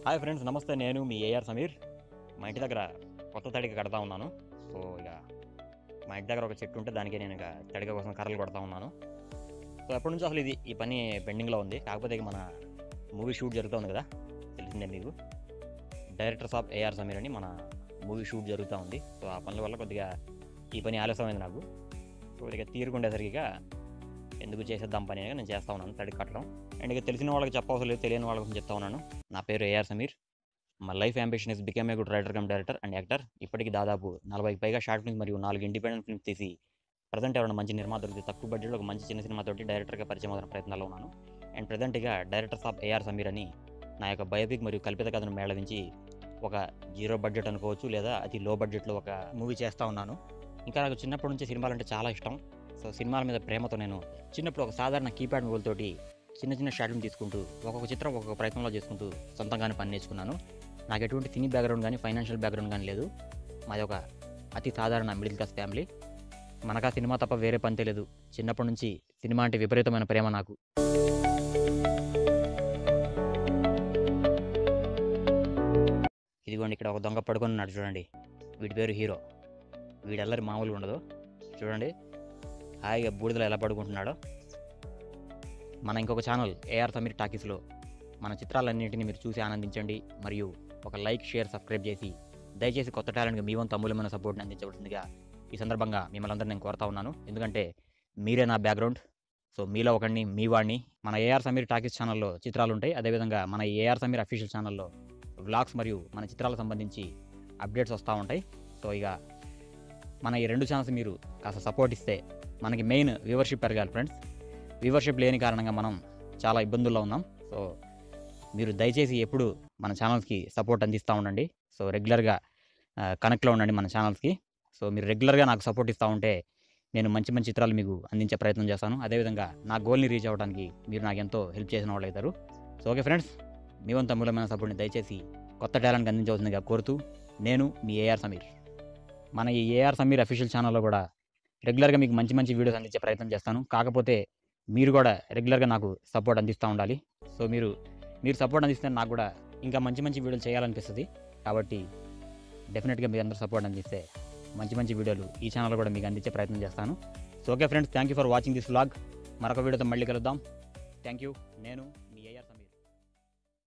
Hi friends, నమస్తే. నేను మీ AR Sameer. మా ఇంటి దగ్గర కొత్త తడిక కడతా ఉన్నాను. సో ఇక మా ఇంటి దగ్గర ఒక చెట్టు ఉంటే దానికి నేను ఇక తడిక కోసం కర్రలు కొడతా ఉన్నాను. సో ఎప్పటి నుంచో అసలు ఈ పని పెండింగ్లో ఉంది. కాకపోతే ఇక మన మూవీ షూట్ జరుగుతూ ఉంది కదా, తెలిసిందే మీకు. డైరెక్టర్స్ ఆఫ్ ఏఆర్ సమీర్ అని మన మూవీ షూట్ జరుగుతూ ఉంది. సో ఆ పనుల వల్ల కొద్దిగా ఈ పని ఆలస్యమైంది నాకు. సో ఇక తీరుకుండేసరికి ఇక ఎందుకు చేసేద్దాం పని అని నేను చేస్తా ఉన్నాను, తడిక కట్టడం. అండ్ ఇక తెలిసిన వాళ్ళకి చెప్పవసరం లేదు, తెలియని వాళ్ళ కోసం చెప్తా ఉన్నాను. నా పేరు ఏఆర్ సమీర్. మా life ambition is become a good writer cum director and actor. ఇప్పటికి దాదాపు 40కి పైగా షార్ట్ ఫిల్మ్స్ మరియు 4 ఇండిపెండెంట్ ఫిల్మ్స్ తీసి ప్రజెంట్ ఎవరైనా మంచి నిర్మాత దొరికితే తక్కువ బడ్జెట్లో ఒక మంచి చిన్న సినిమాతోటి డైరెక్టర్గా పరిచయం అవుతున్న ప్రయత్నాల్లో ఉన్నాను. అండ్ ప్రజెంట్ ఇక డైరెక్టర్స్ ఆఫ్ ఏఆర్ సమీర్ అని నా యొక్క బయోపిక్ మరియు కల్పిత కథను మేళవించి ఒక 0 బడ్జెట్ అనుకోవచ్చు, లేదా అతి లో బడ్జెట్లో ఒక మూవీ చేస్తూ ఉన్నాను. ఇంకా నాకు చిన్నప్పటి నుంచి సినిమాలు అంటే చాలా ఇష్టం. సో సినిమాల మీద ప్రేమతో నేను చిన్నప్పుడు ఒక సాధారణ కీప్యాడ్ మొబైల్తోటి చిన్న చిన్న షార్ట్ ఫిల్మ్ తీసుకుంటూ ఒక్కొక్క చిత్రం ఒక్కొక్క ప్రయత్నంలో చేసుకుంటూ సొంతంగానే పని నేర్చుకున్నాను. నాకు ఎటువంటి సినీ బ్యాక్గ్రౌండ్ కానీ ఫైనాన్షియల్ బ్యాక్గ్రౌండ్ కానీ లేదు. మాది ఒక అతి సాధారణ మిడిల్ క్లాస్ ఫ్యామిలీ. మనకు ఆ సినిమా తప్ప వేరే పని తెలియదు. చిన్నప్పటి నుంచి సినిమా అంటే విపరీతమైన ప్రేమ నాకు. ఇదిగోండి, ఇక్కడ ఒక దొంగ పడుకొని ఉన్నాడు చూడండి. వీడి పేరు హీరో. వీడెల్లరి మామూలుగా ఉండదు. చూడండి హాయిగా బూడిదలో ఎలా పడుకుంటున్నాడో. మన ఇంకొక ఛానల్ ఏఆర్ సమీర్ టాకీస్లో మన చిత్రాలన్నింటినీ మీరు చూసి ఆనందించండి. మరియు ఒక లైక్, షేర్, సబ్స్క్రైబ్ చేసి దయచేసి కొత్త టాలెంట్గా మీ వంతు అమూల్యమైన సపోర్ట్ని అందించవలసిందిగా ఈ సందర్భంగా మిమ్మల్ని అందరూ నేను కోరుతా ఉన్నాను. ఎందుకంటే మీరే నా బ్యాక్గ్రౌండ్. సో మీలో ఒకడిని, మీ వాడిని. మన ఏఆర్ సమీర్ టాకీస్ ఛానల్లో చిత్రాలు ఉంటాయి. అదేవిధంగా మన ఏఆర్ సమీర్ అఫీషియల్ ఛానల్లో వ్లాగ్స్ మరియు మన చిత్రాలకు సంబంధించి అప్డేట్స్ వస్తూ ఉంటాయి. సో ఇక మన ఈ 2 ఛానల్స్ మీరు కాస్త సపోర్ట్ ఇస్తే మనకి మెయిన్ వ్యూవర్షిప్ పెరగాలి ఫ్రెండ్స్. వ్యూవర్షిప్ లేని కారణంగా మనం చాలా ఇబ్బందుల్లో ఉన్నాం. సో మీరు దయచేసి ఎప్పుడు మన ఛానల్స్కి సపోర్ట్ అందిస్తూ ఉండండి. సో రెగ్యులర్గా కనెక్ట్లో ఉండండి మన ఛానల్స్కి. సో మీరు రెగ్యులర్గా నాకు సపోర్ట్ ఇస్తూ ఉంటే నేను మంచి మంచి చిత్రాలు మీకు అందించే ప్రయత్నం చేస్తాను. అదేవిధంగా నా గోల్ని రీచ్ అవ్వడానికి మీరు నాకు ఎంతో హెల్ప్ చేసిన వాళ్ళు అవుతారు. సో ఓకే ఫ్రెండ్స్, మీ వంతు అమూల్యమైన సపోర్ట్ని దయచేసి కొత్త టాలెంట్కి అందించవలసిందిగా కోరుతూ నేను మీ ఏఆర్ సమీర్. మన ఈ ఏఆర్ సమీర్ అఫీషియల్ ఛానల్లో కూడా రెగ్యులర్గా మీకు మంచి మంచి వీడియోస్ అందించే ప్రయత్నం చేస్తాను. కాకపోతే మీరు కూడా రెగ్యులర్గా నాకు సపోర్ట్ అందిస్తూ ఉండాలి. సో మీరు సపోర్ట్ అందిస్తే నాకు కూడా ఇంకా మంచి మంచి వీడియోలు చేయాలనిపిస్తుంది. కాబట్టి డెఫినెట్గా మీరు అందరూ సపోర్ట్ అందిస్తే మంచి మంచి వీడియోలు ఈ ఛానల్లో కూడా మీకు అందించే ప్రయత్నం చేస్తాను. So okay friends, thank you for watching this vlog. మరొక వీడియోతో మళ్ళీ కలుద్దాం. Thank you. నేను